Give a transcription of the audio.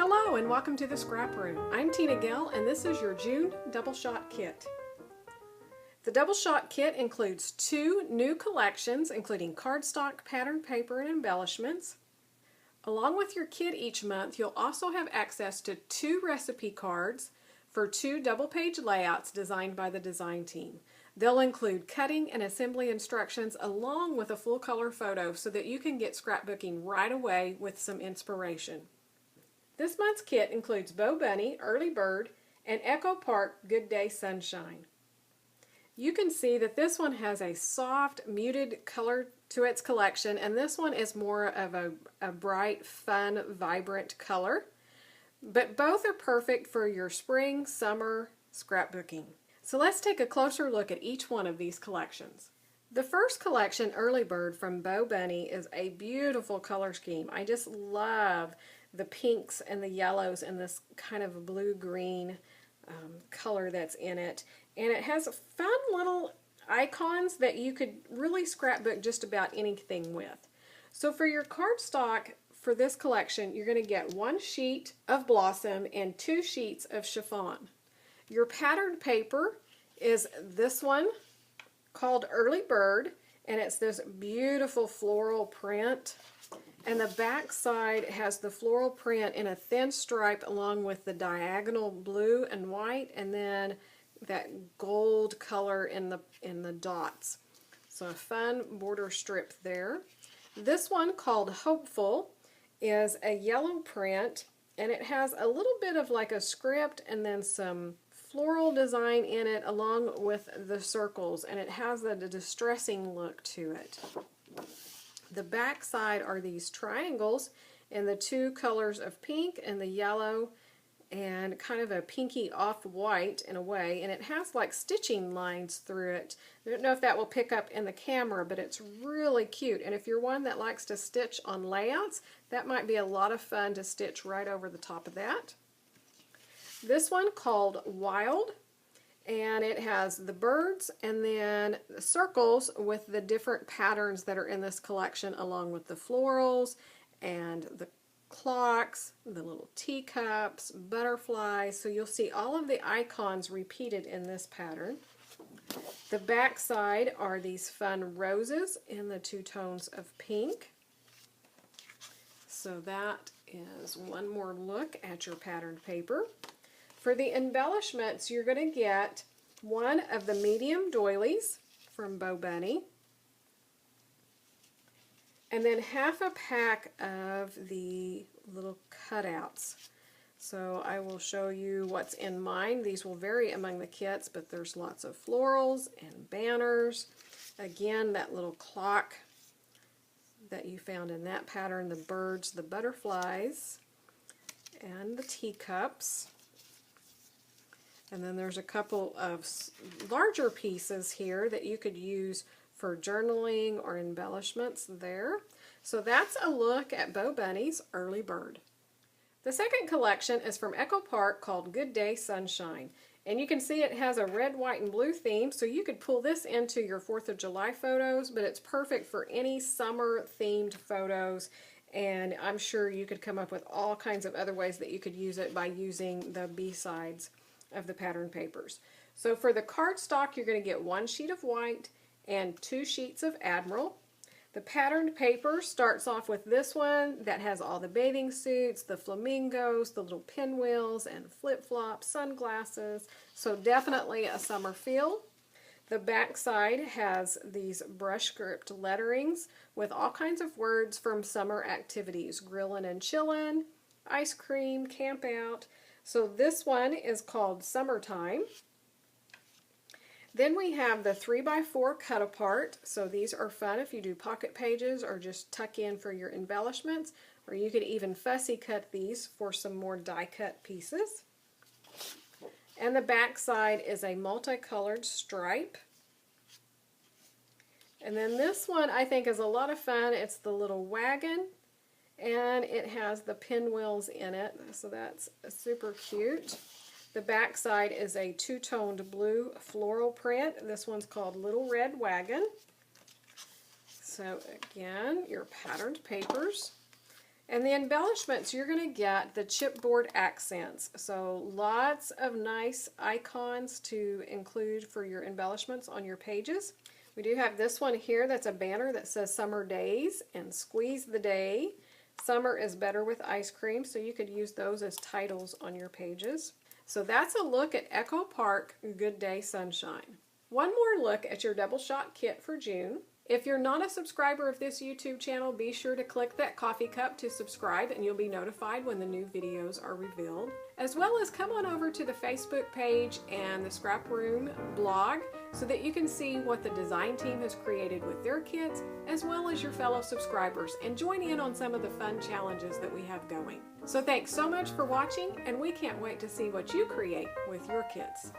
Hello and welcome to the Scrap Room. I'm Tina Gill and this is your June Double Shot Kit. The Double Shot Kit includes 2 new collections including cardstock, patterned paper, and embellishments. Along with your kit each month, you'll also have access to 2 recipe cards for 2 double-page layouts designed by the design team. They'll include cutting and assembly instructions along with a full-color photo so that you can get scrapbooking right away with some inspiration. This month's kit includes Bo Bunny, Early Bird, and Echo Park, Good Day Sunshine. You can see that this one has a soft, muted color to its collection, and this one is more of a bright, fun, vibrant color. But both are perfect for your spring, summer scrapbooking. So let's take a closer look at each one of these collections. The first collection, Early Bird from Bo Bunny, is a beautiful color scheme. I just love the pinks and the yellows and this kind of blue-green color that's in it. And it has fun little icons that you could really scrapbook just about anything with. So for your cardstock for this collection, you're going to get 1 sheet of Blossom and 2 sheets of chiffon. Your patterned paper is this one called Early Bird, and it's this beautiful floral print. And the back side has the floral print in a thin stripe along with the diagonal blue and white, and then that gold color in the dots. So a fun border strip there. This one, called Hopeful, is a yellow print, and it has a little bit of like a script and then some floral design in it along with the circles, and it has a distressing look to it. The back side are these triangles in the 2 colors of pink and the yellow and kind of a pinky off-white in a way, and it has like stitching lines through it. I don't know if that will pick up in the camera, but it's really cute, and if you're one that likes to stitch on layouts, that might be a lot of fun to stitch right over the top of that. This one, called Wild, and it has the birds and then the circles with the different patterns that are in this collection, along with the florals and the clocks, the little teacups, butterflies. So you'll see all of the icons repeated in this pattern. The back side are these fun roses in the 2 tones of pink. So that is one more look at your patterned paper. For the embellishments, you're going to get 1 of the medium doilies from Bo Bunny, and then half a pack of the little cutouts. So I will show you what's in mine. These will vary among the kits, but there's lots of florals and banners. Again, that little clock that you found in that pattern, the birds, the butterflies, and the teacups. And then there's a couple of larger pieces here that you could use for journaling or embellishments there. So that's a look at Bo Bunny's Early Bird. The second collection is from Echo Park, called Good Day Sunshine. And you can see it has a red, white, and blue theme, so you could pull this into your 4th of July photos, but it's perfect for any summer-themed photos. And I'm sure you could come up with all kinds of other ways that you could use it by using the B-sides of the pattern papers. So for the cardstock, you're going to get 1 sheet of white and 2 sheets of Admiral. The patterned paper starts off with this one that has all the bathing suits, the flamingos, the little pinwheels, and flip-flops, sunglasses, so definitely a summer feel. The back side has these brush script letterings with all kinds of words from summer activities: grillin' and chillin', ice cream, camp out. So this one is called Summertime. Then we have the 3x4 cut apart. So these are fun if you do pocket pages or just tuck in for your embellishments, or you could even fussy cut these for some more die cut pieces. And the back side is a multicolored stripe. And then this one I think is a lot of fun. It's the little wagon, and it has the pinwheels in it, so that's super cute. The back side is a 2-toned blue floral print. This one's called Little Red Wagon. So again, your patterned papers. And the embellishments, you're going to get the chipboard accents. So lots of nice icons to include for your embellishments on your pages. We do have this one here that's a banner that says Summer Days and Squeeze the Day. Summer is better with ice cream, so you could use those as titles on your pages. So that's a look at Echo Park Good Day Sunshine. One more look at your double shot kit for June. If you're not a subscriber of this YouTube channel, be sure to click that coffee cup to subscribe and you'll be notified when the new videos are revealed. As well as come on over to the Facebook page and the ScrapRoom blog so that you can see what the design team has created with their kits, as well as your fellow subscribers, and join in on some of the fun challenges that we have going. So thanks so much for watching, and we can't wait to see what you create with your kits.